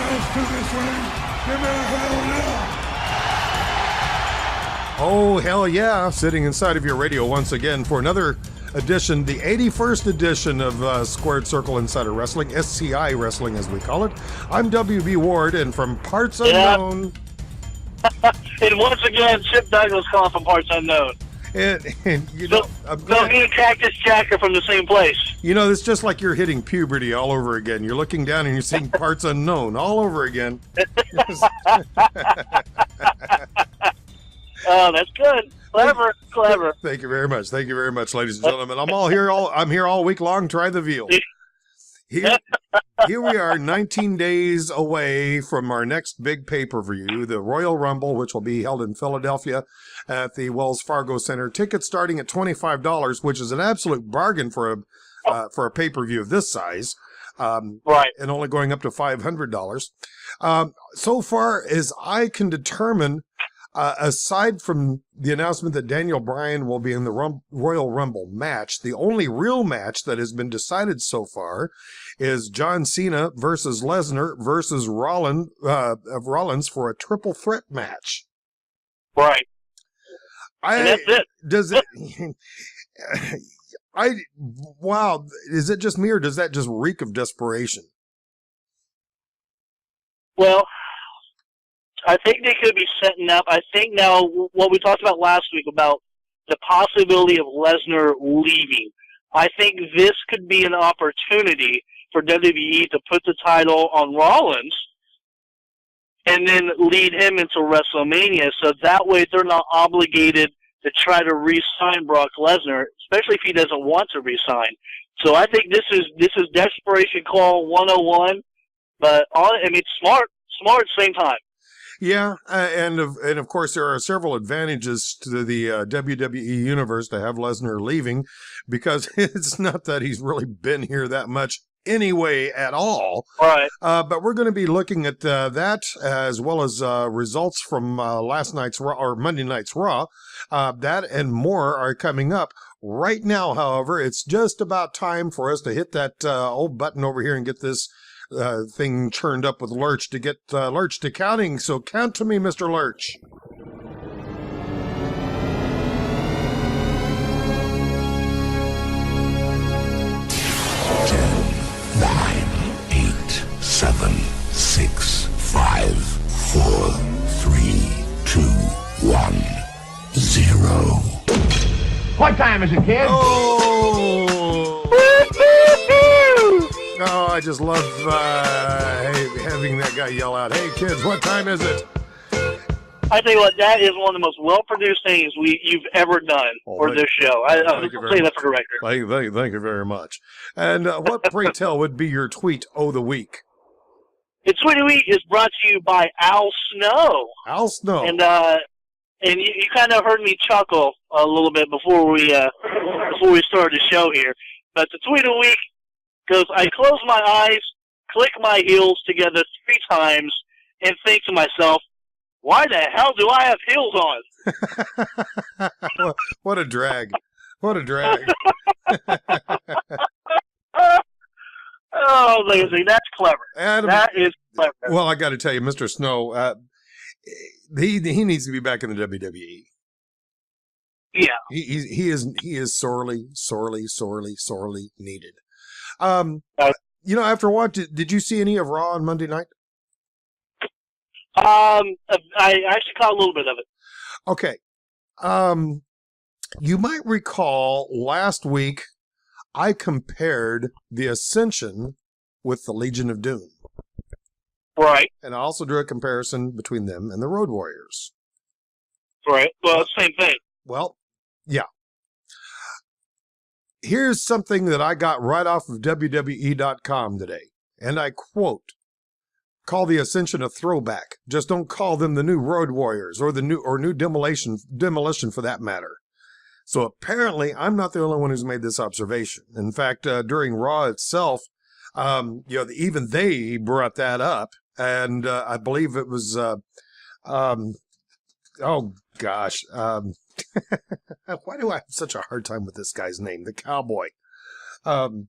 guys to this ring. Give me a hell yeah. Oh, hell yeah. Sitting inside of your radio once again for another edition, the 81st edition of Squared Circle Insider Wrestling, SCI Wrestling as we call it. I'm WB Ward, and from Parts Unknown... And once again, Chip Douglas calling from Parts Unknown. And you know... So me and Cactus Jack are from the same place. You know, it's just like you're hitting puberty all over again. You're looking down and you're seeing Parts Unknown all over again. Oh, that's good. Clever. Thank you very much. Thank you very much, ladies and gentlemen. I'm here all week long. Try the veal. Here we are, 19 days away from our next big pay-per-view, the Royal Rumble, which will be held in Philadelphia at the Wells Fargo Center. Tickets starting at $25, which is an absolute bargain for a pay-per-view of this size. Right. And only going up to $500. So far as I can determine, aside from the announcement that Daniel Bryan will be in the Royal Rumble match, the only real match that has been decided so far is John Cena versus Lesnar versus Rollins for a triple threat match. Right. And that's it. Does it? Wow. Is it just me, or does that just reek of desperation? Well, I think they could be setting up. I think now what we talked about last week about the possibility of Lesnar leaving. I think this could be an opportunity for WWE to put the title on Rollins and then lead him into WrestleMania. So that way they're not obligated to try to re-sign Brock Lesnar, especially if he doesn't want to re-sign. So I think this is desperation call 101, but smart at the same time. Yeah, and of course there are several advantages to the WWE universe to have Lesnar leaving, because it's not that he's really been here that much anyway at all. Right. But we're going to be looking at that as well as results from last night's Raw or Monday night's Raw. That and more are coming up. Right now, however, it's just about time for us to hit that old button over here and get this thing churned up with Lurch to get Lurch to counting. So count to me, Mr. Lurch. 10, 9, 8, 7, 6, 5, 4, 3, 2, 1, 0. What time is it, kid? Oh, I just love having that guy yell out, "Hey, kids, what time is it?" I tell you what, that is one of the most well-produced things you've ever done for this show. I'll say that for the record. Thank you very much. And what, pray tell, would be your tweet of the week? The tweet of the week is brought to you by Al Snow. Al Snow. And you kind of heard me chuckle a little bit before we started the show here. But the tweet of the week goes, I close my eyes, click my heels together 3 times, and think to myself, why the hell do I have heels on? What a drag. What a drag. Oh, ladies, that's clever. Adam, that is clever. Well, I got to tell you, Mr. Snow, he needs to be back in the WWE. Yeah. He is sorely needed. After what, did you see any of Raw on Monday night? I actually caught a little bit of it. Okay. You might recall last week I compared the Ascension with the Legion of Doom. Right. And I also drew a comparison between them and the Road Warriors. Right. Well, same thing. Well, yeah. Here's something that I got right off of WWE.com today, and I quote, "Call the Ascension a throwback. Just don't call them the new Road Warriors or the new Demolition for that matter." So apparently, I'm not the only one who's made this observation. In fact, during Raw itself, even they brought that up, and I believe it was, oh gosh. Why do I have such a hard time with this guy's name? The Cowboy. JBL?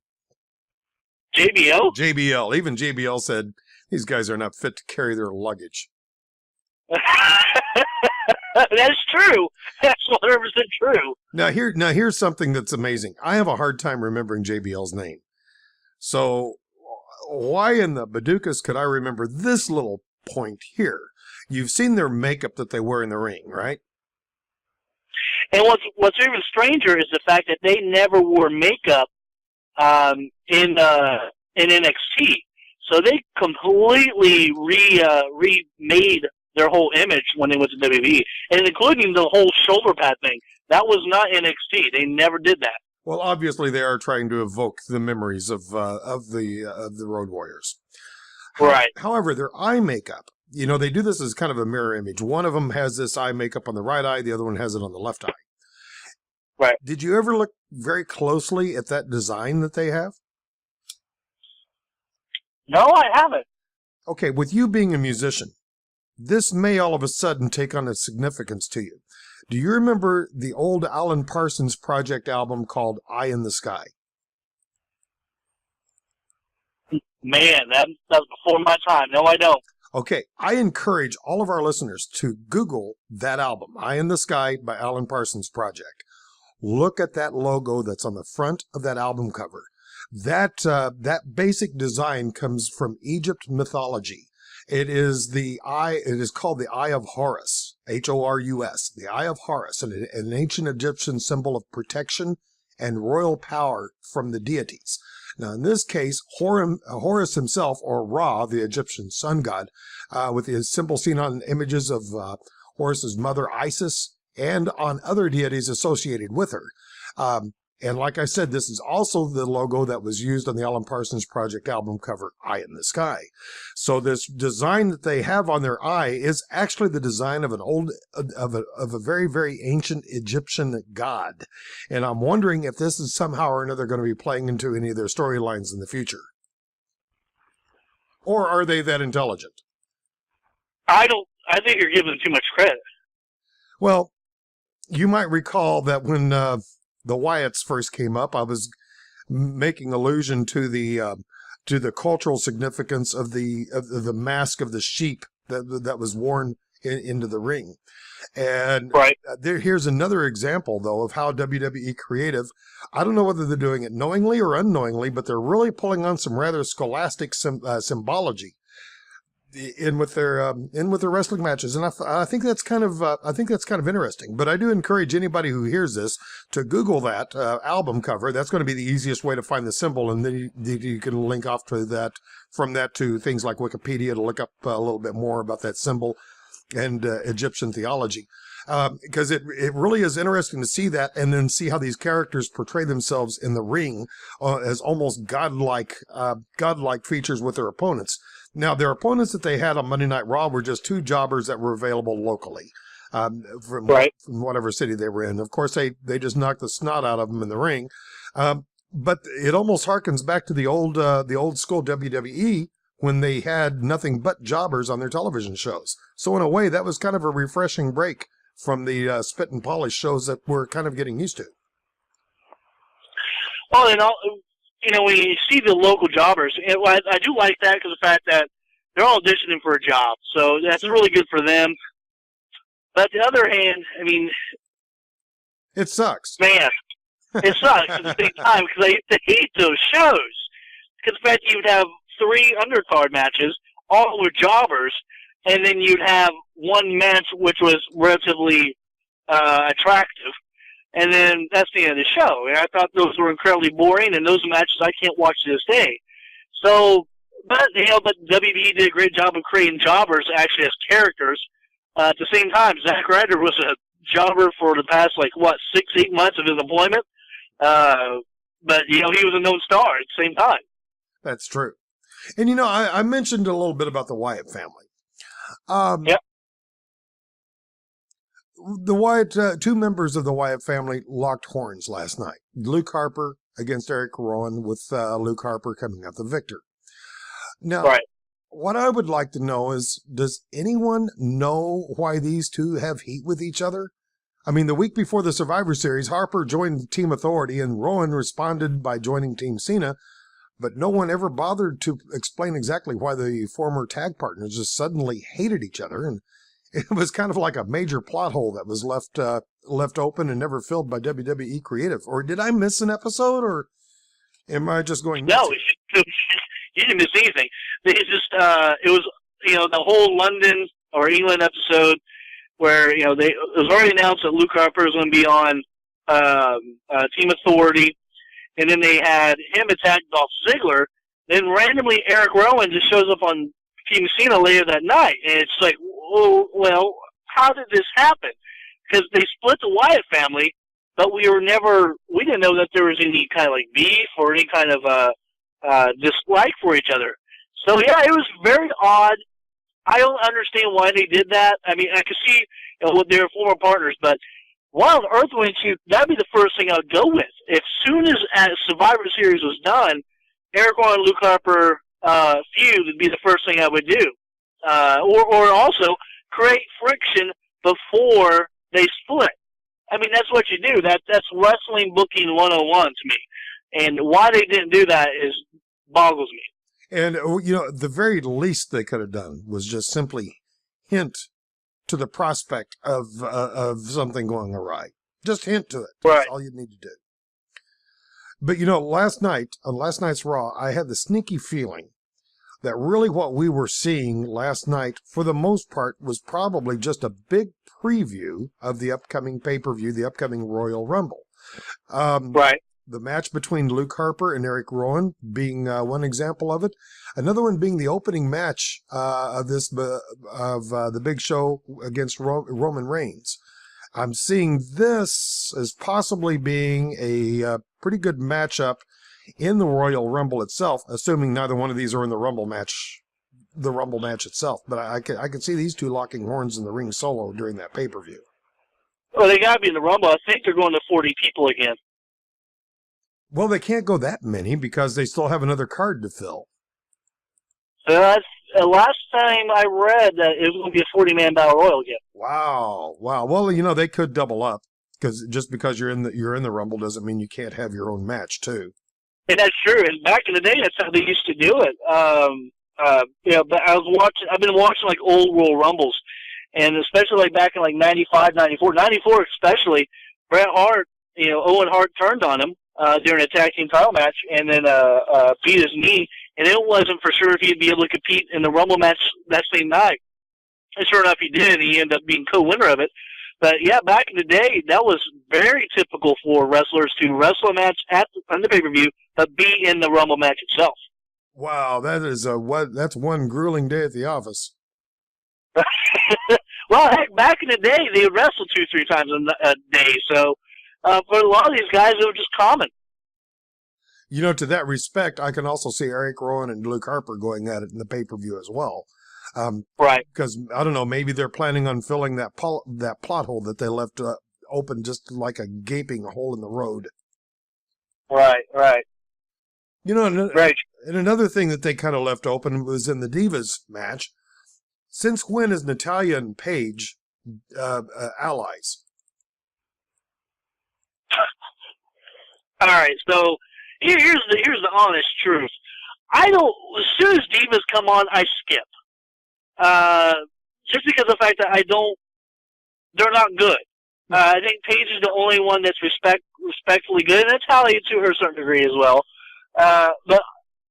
JBL. Even JBL said These guys are not fit to carry their luggage. That's true. That's 100% true. Now here's something that's amazing. I have a hard time remembering JBL's name. So why in the Badukas could I remember this little point here? You've seen their makeup that they wear in the ring, right? And what's even stranger is the fact that they never wore makeup in NXT. So they completely remade their whole image when they went to WWE, and including the whole shoulder pad thing. That was not NXT. They never did that. Well, obviously they are trying to evoke the memories of the Road Warriors. Right. However, their eye makeup, they do this as kind of a mirror image. One of them has this eye makeup on the right eye. The other one has it on the left eye. Right. Did you ever look very closely at that design that they have? No, I haven't. Okay, with you being a musician, this may all of a sudden take on a significance to you. Do you remember the old Alan Parsons Project album called Eye in the Sky? Man, that was before my time. No, I don't. Okay, I encourage all of our listeners to Google that album, Eye in the Sky by Alan Parsons Project. Look at that logo that's on the front of that album cover. That basic design comes from Egypt mythology. It is called the Eye of Horus, Horus, the Eye of Horus, an ancient Egyptian symbol of protection and royal power from the deities. Now, in this case, Horus himself, or Ra, the Egyptian sun god, with his symbol seen on images of Horus's mother Isis and on other deities associated with her. And like I said, this is also the logo that was used on the Alan Parsons Project album cover, Eye in the Sky. So this design that they have on their eye is actually the design of a very, very ancient Egyptian god. And I'm wondering if this is somehow or another going to be playing into any of their storylines in the future. Or are they that intelligent? I think you're giving them too much credit. Well, you might recall that when the Wyatts first came up, I was making allusion to the cultural significance of the mask of the sheep that was worn into the ring. And right. Here's another example, though, of how WWE Creative, I don't know whether they're doing it knowingly or unknowingly, but they're really pulling on some rather scholastic symbology in with their wrestling matches, and I think that's kind of interesting. But I do encourage anybody who hears this to Google that album cover. That's going to be the easiest way to find the symbol, and then you can link off to that from that to things like Wikipedia to look up a little bit more about that symbol and Egyptian theology, because it really is interesting to see that, and then see how these characters portray themselves in the ring as almost godlike features with their opponents. Now, their opponents that they had on Monday Night Raw were just two jobbers that were available locally from whatever city they were in. Of course, they just knocked the snot out of them in the ring. But it almost harkens back to the old school WWE when they had nothing but jobbers on their television shows. So in a way, that was kind of a refreshing break from the spit and polish shows that we're kind of getting used to. Well, and when you see the local jobbers, I do like that because of the fact that they're all auditioning for a job. So that's really good for them. But on the other hand, I mean, it sucks. Man, it sucks at the same time because I hate those shows. Because the fact that you'd have 3 undercard matches, all with jobbers, and then you'd have one match which was relatively attractive. And then that's the end of the show. And I thought those were incredibly boring, and those matches I can't watch to this day. So, but WWE did a great job of creating jobbers actually as characters. At the same time, Zack Ryder was a jobber for the past, 6-8 months of his employment. But, he was a known star at the same time. That's true. And, I mentioned a little bit about the Wyatt family. Yep. The Wyatt, 2 members of the Wyatt family locked horns last night. Luke Harper against Eric Rowan, with Luke Harper coming out the victor. Now, what I would like to know is, does anyone know why these two have heat with each other? I mean, the week before the Survivor Series, Harper joined Team Authority, and Rowan responded by joining Team Cena. but no one ever bothered to explain exactly why the former tag partners just suddenly hated each other. And it was kind of like a major plot hole that was left open and never filled by WWE Creative. Or did I miss an episode, or am I just going nuts? No, you didn't miss anything. It's just it was the whole London or England episode where it was already announced that Luke Harper was going to be on Team Authority, and then they had him attack Dolph Ziggler. Then randomly Eric Rowan just shows up on Team Cena later that night, and it's like, well, how did this happen? Because they split the Wyatt family, but we didn't know that there was any kind of like beef or any kind of dislike for each other. So yeah, it was very odd. I don't understand why they did that. I mean, I could see they were former partners, but Wild Earth Wing feud, that'd be the first thing I'd go with. As soon as Survivor Series was done, Eric Rowan and Luke Harper feud would be the first thing I would do. Or also create friction before they split. I mean, that's what you do. That's wrestling booking 101 to me. And why they didn't do that boggles me. And, the very least they could have done was just simply hint to the prospect of something going awry. Just hint to it. Right. That's all you need to do. But, last night, on last night's Raw, I had the sneaky feeling that really what we were seeing last night, for the most part, was probably just a big preview of the upcoming pay-per-view, the upcoming Royal Rumble. Right. The match between Luke Harper and Eric Rowan being one example of it. Another one being the opening match of the Big Show against Roman Reigns. I'm seeing this as possibly being a pretty good matchup in the Royal Rumble itself, assuming neither one of these are in the Rumble match itself. But I can see these two locking horns in the ring solo during that pay-per-view. Well, they got to be in the Rumble. I think they're going to 40 people again. Well, they can't go that many because they still have another card to fill. That's last time I read that it was going to be a 40-man battle royal again. Wow. Well, they could double up because just because you're in the Rumble doesn't mean you can't have your own match too. And that's true. And back in the day, that's how they used to do it. But I've been watching like old Royal Rumbles, and especially like back in like 95, 94 especially, Bret Hart, Owen Hart turned on him during a tag team title match, and then beat his knee, and it wasn't for sure if he'd be able to compete in the Rumble match that same night. And sure enough, he did, and he ended up being co-winner of it. But yeah, back in the day, that was very typical for wrestlers to wrestle a match on the pay-per-view, but be in the Rumble match itself. Wow, that's one grueling day at the office. Well, heck, back in the day, they would wrestle 2-3 times a day, so for a lot of these guys, it was just common. To that respect, I can also see Eric Rowan and Luke Harper going at it in the pay-per-view as well. Right. Because, I don't know, maybe they're planning on filling that plot hole that they left open just like a gaping hole in the road. Right. Right. And another thing that they kind of left open was in the Divas match. Since when is Natalya and Paige allies? All right, so here's the honest truth. As soon as Divas come on, I skip. Just because of the fact that they're not good. I think Paige is the only one that's respectfully good, and Natalya to a certain degree as well. But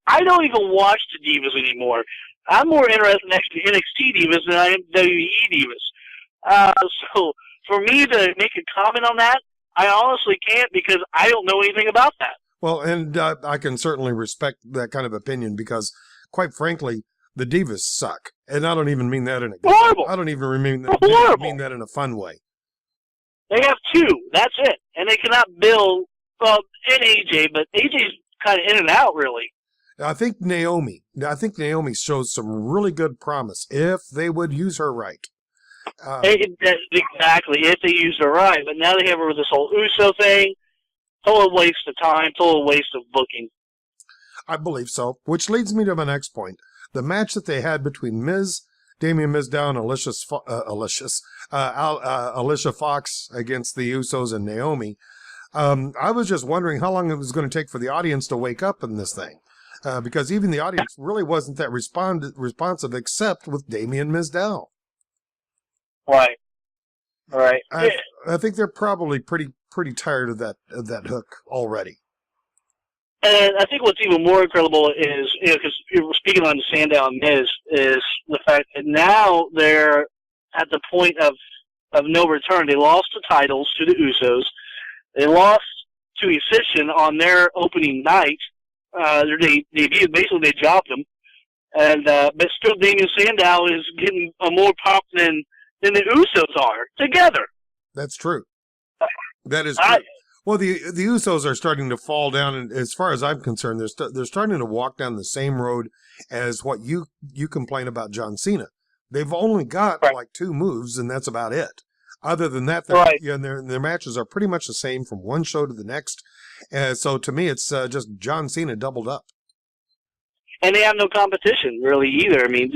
I don't even watch the Divas anymore. I'm more interested in actually NXT Divas than I am WWE Divas. So for me to make a comment on that, I honestly can't because I don't know anything about that. Well, and I can certainly respect that kind of opinion because, quite frankly, the Divas suck, and I don't even mean that in a horrible. I don't even mean that in a fun way. They have two. That's it, and they cannot build. Well, and AJ, but AJ's kind of in and out, really. I think Naomi shows some really good promise if they would use her right. Exactly, if they use her right. But now they have her with this whole Uso thing. Total waste of time, total waste of booking. I believe so, which leads me to my next point. The match that they had between Damian Mizdow and Alicia Fox against the Usos and Naomi. I was just wondering how long it was going to take for the audience to wake up in this thing. because even the audience really wasn't that responsive, except with Damien Mizdow. Right. I think they're probably pretty tired of that hook already. And I think what's even more incredible is, because speaking on Sandow and Miz, is the fact that now they're at the point of no return. They lost the titles to the Usos. They lost to Efficient on their opening night. Their debut, basically they jobbed them. And but still, Damien Sandow is getting a more pop than the Usos are together. That's true. That is true. Well, the Usos are starting to fall down, and as far as I'm concerned, they're starting to walk down the same road as what you complain about John Cena. They've only got like 2 moves, and that's about it. Other than that, their matches are pretty much the same from one show to the next. So to me, it's just John Cena doubled up. And they have no competition really either. I mean,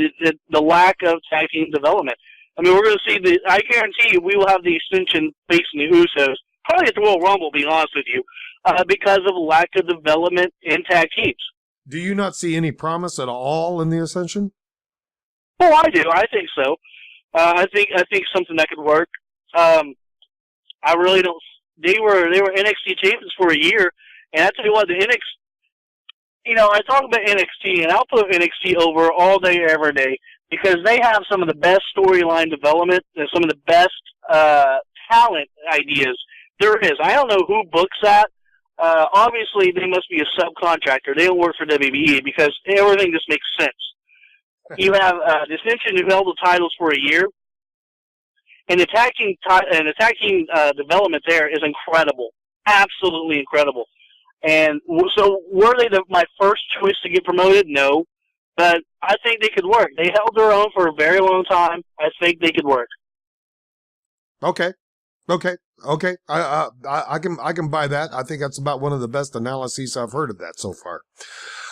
the lack of tag team development. I mean, we're going to see I guarantee you, we will have the Ascension facing the Usos probably at the Royal Rumble, being honest with you, because of lack of development in tag teams. Do you not see any promise at all in the Ascension? Oh, I do. I think so. I think something that could work. I really don't. They were NXT champions for a year, and I tell you what, the NXT. You know, I talk about NXT, and I'll put NXT over all day, every day, because they have some of the best storyline development and some of the best talent ideas there is. I don't know who books that. Obviously, they must be a subcontractor. They don't work for WWE because everything just makes sense. You have the Ascension who held the titles for a year, and the tag team development there is incredible, absolutely incredible. And so, were they my first choice to get promoted? No, but I think they could work. They held their own for a very long time. I think they could work. Okay. I can buy that. I think that's about one of the best analyses I've heard of that so far.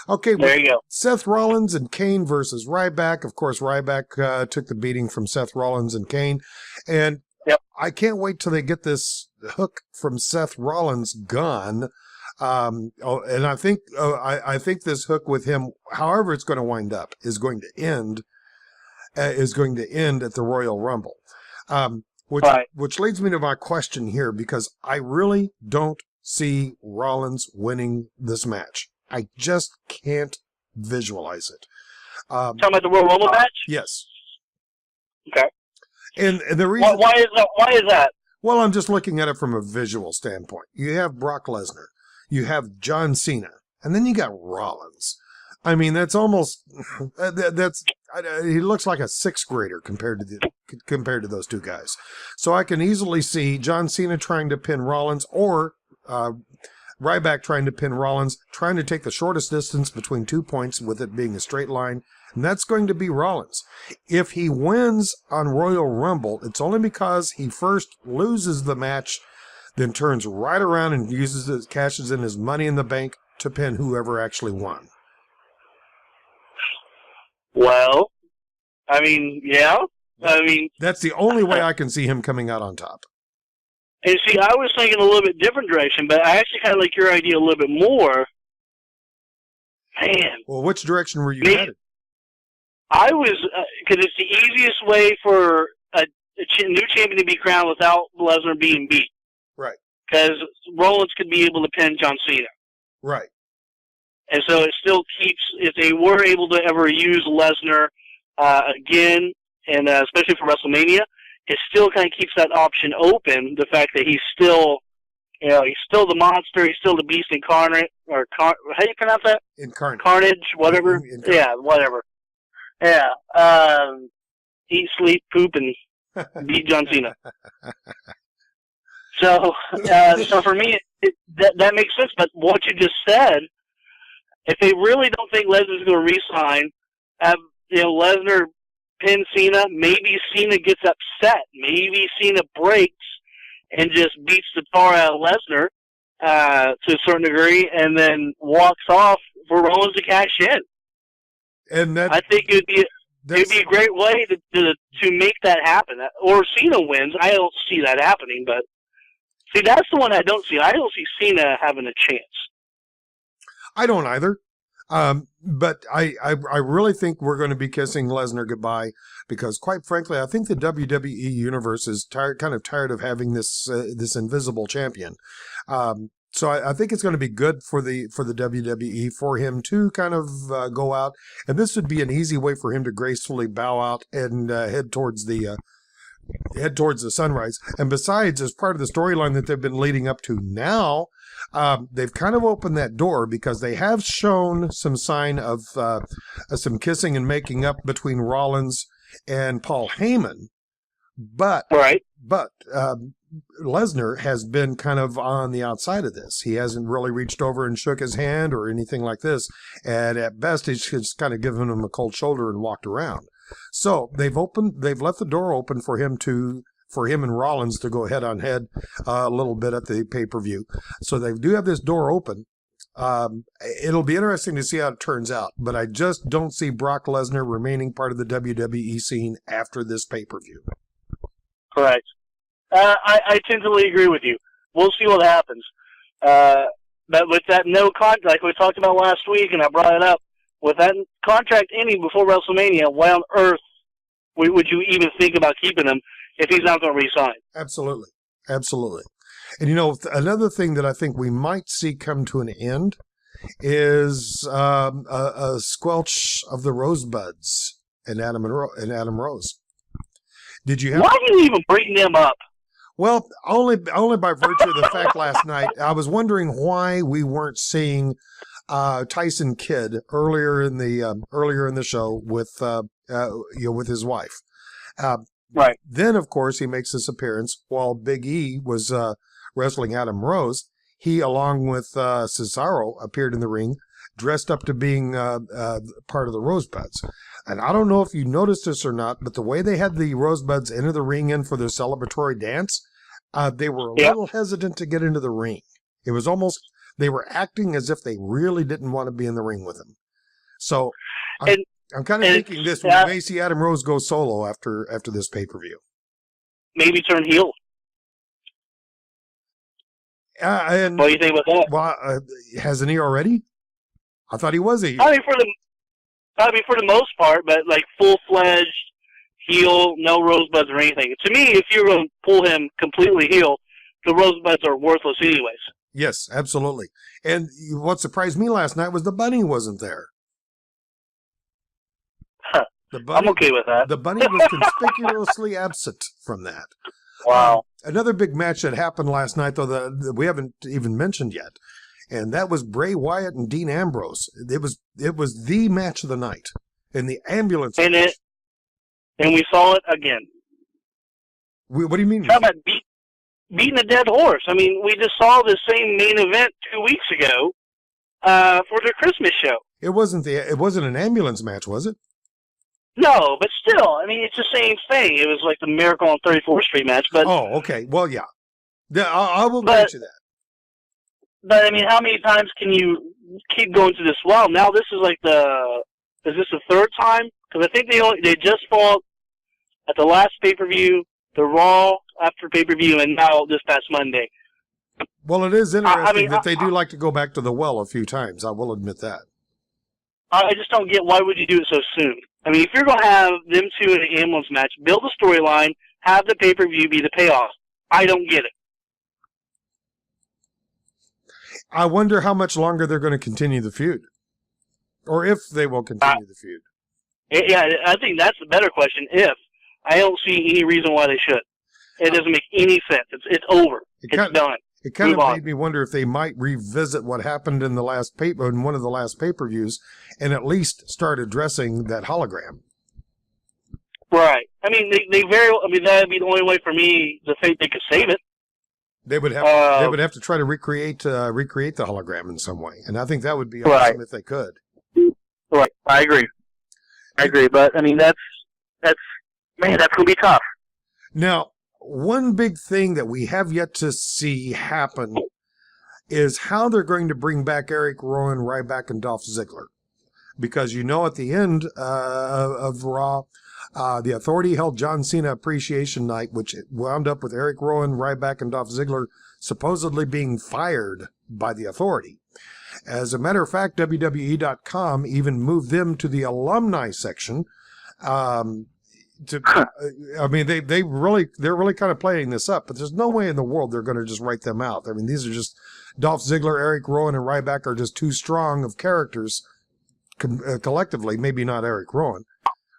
Okay, there you go. Seth Rollins and Kane versus Ryback. Of course, Ryback took the beating from Seth Rollins and Kane, and I can't wait till they get this hook from Seth Rollins gone. And I think this hook with him, however it's going to wind up, is going to end at the Royal Rumble. Which leads me to my question here, because I really don't see Rollins winning this match. I just can't visualize it. Talking about the Royal Rumble match? Yes. Okay. And the reason why is that? Well, I'm just looking at it from a visual standpoint. You have Brock Lesnar, you have John Cena, and then you got Rollins. I mean, that's almost he looks like a 6th grader compared to those two guys. So I can easily see John Cena trying to pin Rollins, or Ryback trying to pin Rollins, trying to take the shortest distance between 2 points with it being a straight line, and that's going to be Rollins. If he wins on Royal Rumble, it's only because he first loses the match, then turns right around and cashes in his Money in the Bank to pin whoever actually won. Well, I mean, yeah. I mean, that's the only way I can see him coming out on top. And see, I was thinking a little bit different direction, but I actually kind of like your idea a little bit more. Man. Well, which direction were you headed? I was, because it's the easiest way for a new champion to be crowned without Lesnar being beat. Right. Because Rollins could be able to pin John Cena. Right. And so it still keeps, if they were able to ever use Lesnar again, and especially for WrestleMania, it still kind of keeps that option open. The fact that he's still, he's still the monster, he's still the beast incarnate, or how do you pronounce that? Incarnate. Carnage, whatever. Incarnate. Yeah, whatever. Yeah. Eat, sleep, poop, and beat John Cena. So for me, that makes sense. But what you just said, if they really don't think Lesnar's going to re-sign, have Lesnar pin Cena, maybe Cena gets upset. Maybe Cena breaks and just beats the tar out of Lesnar to a certain degree, and then walks off for Rollins to cash in. And I think it'd be a great way to make that happen. Or Cena wins. I don't see that happening, but see, that's the one I don't see. I don't see Cena having a chance. I don't either. But I really think we're going to be kissing Lesnar goodbye because, quite frankly, I think the WWE universe is kind of tired of having this invisible champion. So I think it's going to be good for the WWE for him to kind of go out, and this would be an easy way for him to gracefully bow out and head towards the sunrise. And besides, as part of the storyline that they've been leading up to now, they've kind of opened that door because they have shown some sign of some kissing and making up between Rollins and Paul Heyman, but Lesnar has been kind of on the outside of this. He hasn't really reached over and shook his hand or anything like this. And at best, he's just kind of given him a cold shoulder and walked around. So they've left the door open for him and Rollins to go head on head a little bit at the pay-per-view. So they do have this door open. It'll be interesting to see how it turns out, but I just don't see Brock Lesnar remaining part of the WWE scene after this pay-per-view. Correct. I totally agree with you. We'll see what happens. But with that no contract, like we talked about last week, and I brought it up, with that contract ending before WrestleMania, why on earth would you even think about keeping him if he's not going to re-sign? Absolutely. Absolutely. And, another thing that I think we might see come to an end is a squelch of the Rosebuds and Adam Rose. Did you have? Why do you even bring them up? Well, only by virtue of the fact last night, I was wondering why we weren't seeing Tyson Kidd earlier in the show with his wife. Right. Then, of course, he makes this appearance while Big E was wrestling Adam Rose. He, along with Cesaro, appeared in the ring, dressed up to being part of the Rosebuds. And I don't know if you noticed this or not, but the way they had the Rosebuds enter the ring in for their celebratory dance, they were a little hesitant to get into the ring. It was almost, they were acting as if they really didn't want to be in the ring with him. So I'm kind of thinking we may see Adam Rose go solo after this pay-per-view. Maybe turn heel. And what do you think about that? Well, hasn't he already? I thought he was a heel. I mean, for the most part, but like full-fledged heel, no Rosebuds or anything. To me, if you're going to pull him completely heel, the Rosebuds are worthless anyways. Yes, absolutely. And what surprised me last night was the bunny wasn't there. Huh. I'm okay with that. The bunny was conspicuously absent from that. Wow. Another big match that happened last night, though, that we haven't even mentioned yet, and that was Bray Wyatt and Dean Ambrose. It was the match of the night in the ambulance match. And we saw it again. What do you mean? How about beating a dead horse? I mean, we just saw the same main event 2 weeks ago for their Christmas show. It wasn't an ambulance match, was it? No, but still, I mean, it's the same thing. It was like the Miracle on 34th Street match. But okay. Well, yeah. I will grant you that. But, I mean, how many times can you keep going to this well? Now this is like is this the third time? Because I think they just fought at the last pay-per-view, the Raw after pay-per-view, and now this past Monday. Well, it is interesting that they do like to go back to the well a few times. I will admit that. I just don't get why would you do it so soon. I mean, if you're going to have them two in an ambulance match, build a storyline, have the pay-per-view be the payoff. I don't get it. I wonder how much longer they're going to continue the feud. Or if they will continue the feud. Yeah, I think that's the better question. If. I don't see any reason why they should. It doesn't make any sense. It's over. It's done. It kind of made me wonder if they might revisit what happened in in one of the last pay-per-views and at least start addressing that hologram. Right. I mean, that would be the only way for me to think they could save it. They would have to try to recreate the hologram in some way, and I think that would be awesome if they could. Right. I agree, but I mean that's going to be tough. Now, one big thing that we have yet to see happen is how they're going to bring back Eric Rowan, Ryback, and Dolph Ziggler. Because at the end of Raw, the Authority held John Cena Appreciation Night, which wound up with Eric Rowan, Ryback, and Dolph Ziggler supposedly being fired by the Authority. As a matter of fact, WWE.com even moved them to the alumni section. I mean, they're really kind of playing this up, but there's no way in the world they're going to just write them out. I mean, these are just Dolph Ziggler, Eric Rowan, and Ryback are just too strong of characters collectively. Maybe not Eric Rowan,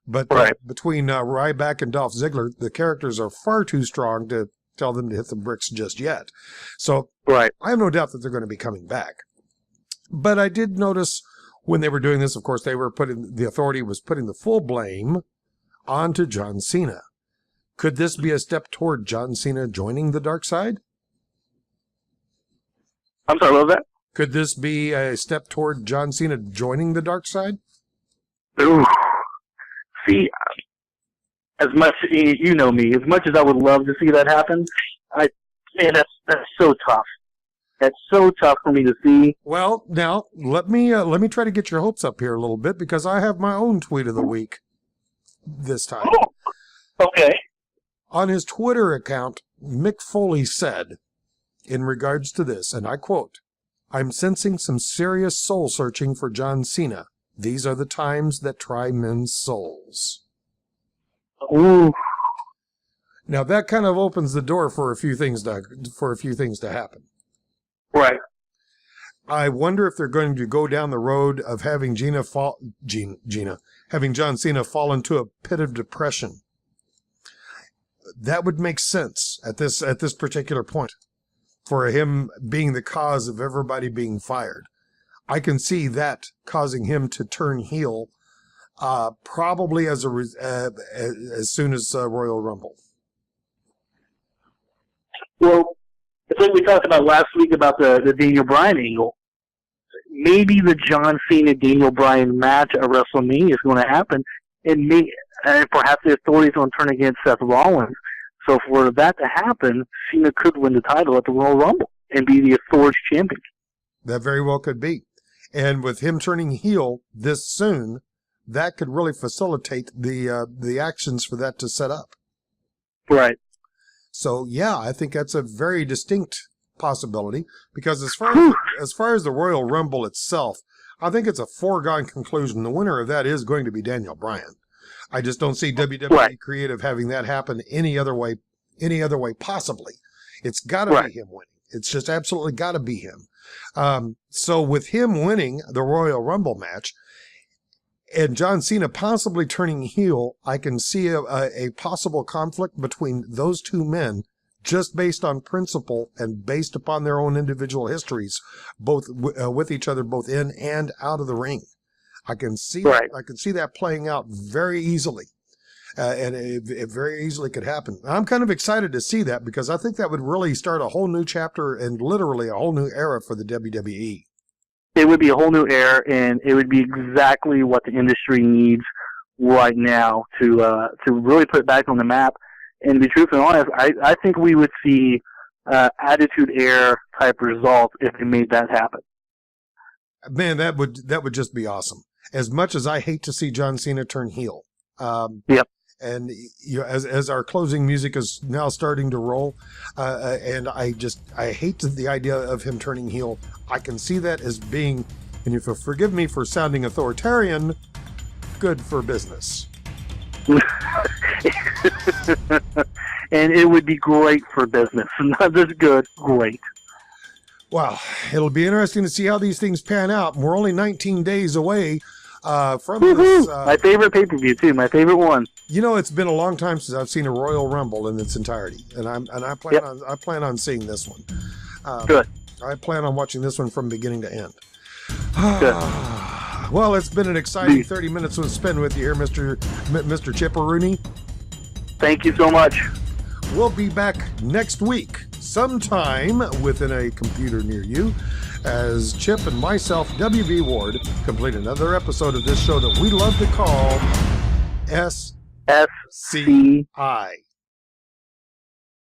but between Ryback and Dolph Ziggler, the characters are far too strong to tell them to hit the bricks just yet. So I have no doubt that they're going to be coming back. But I did notice when they were doing this, of course, the Authority was putting the full blame onto John Cena. Could this be a step toward John Cena joining the dark side? I'm sorry, what was that? Could this be a step toward John Cena joining the dark side? Ooh. See, as much, you know me, as much as I would love to see that happen, that's so tough. That's so tough for me to see. Well, now let me try to get your hopes up here a little bit, because I have my own tweet of the week this time. Oh, okay. On his Twitter account, Mick Foley said, in regards to this, and I quote, "I'm sensing some serious soul searching for John Cena. These are the times that try men's souls." Ooh. Now that kind of opens the door for a few things to happen. Right. I wonder if they're going to go down the road of having having John Cena fall into a pit of depression. That would make sense at this particular point, for him being the cause of everybody being fired. I can see that causing him to turn heel, probably as soon as Royal Rumble. Well, it's like we talked about last week about the Daniel Bryan angle. Maybe the John Cena Daniel Bryan match at WrestleMania is going to happen, and perhaps the Authorities will turn against Seth Rollins. So for that to happen, Cena could win the title at the Royal Rumble and be the Authority champion. That very well could be. And with him turning heel this soon, that could really facilitate the actions for that to set up. Right. So yeah, I think that's a very distinct possibility, because as far as the Royal Rumble itself, I think it's a foregone conclusion. The winner of that is going to be Daniel Bryan. I just don't see WWE Creative having that happen any other way possibly. It's got to be him winning. It's just absolutely got to be him. So with him winning the Royal Rumble match and John Cena possibly turning heel, I can see a possible conflict between those two men, just based on principle and based upon their own individual histories, both with each other, both in and out of the ring. I can see that playing out very easily, and it very easily could happen. I'm kind of excited to see that, because I think that would really start a whole new chapter and literally a whole new era for the WWE. It would be a whole new era, and it would be exactly what the industry needs right now to really put it back on the map. And to be truthfully honest, I think we would see Attitude Era type results if they made that happen. Man, that would just be awesome. As much as I hate to see John Cena turn heel. Yep. And as our closing music is now starting to roll, and I hate the idea of him turning heel. I can see that as being, and if you'll forgive me for sounding authoritarian, good for business. And it would be great for business. Not just good, great. Wow, it'll be interesting to see how these things pan out. We're only 19 days away from this. My favorite pay-per-view too. My favorite one. You know, it's been a long time since I've seen a Royal Rumble in its entirety, and I plan on seeing this one. Good. I plan on watching this one from beginning to end. Good. Well, it's been an exciting 30 minutes to spend with you here, Mr. Chipperoony. Thank you so much. We'll be back next week, sometime within a computer near you, as Chip and myself, WB Ward, complete another episode of this show that we love to call SCI.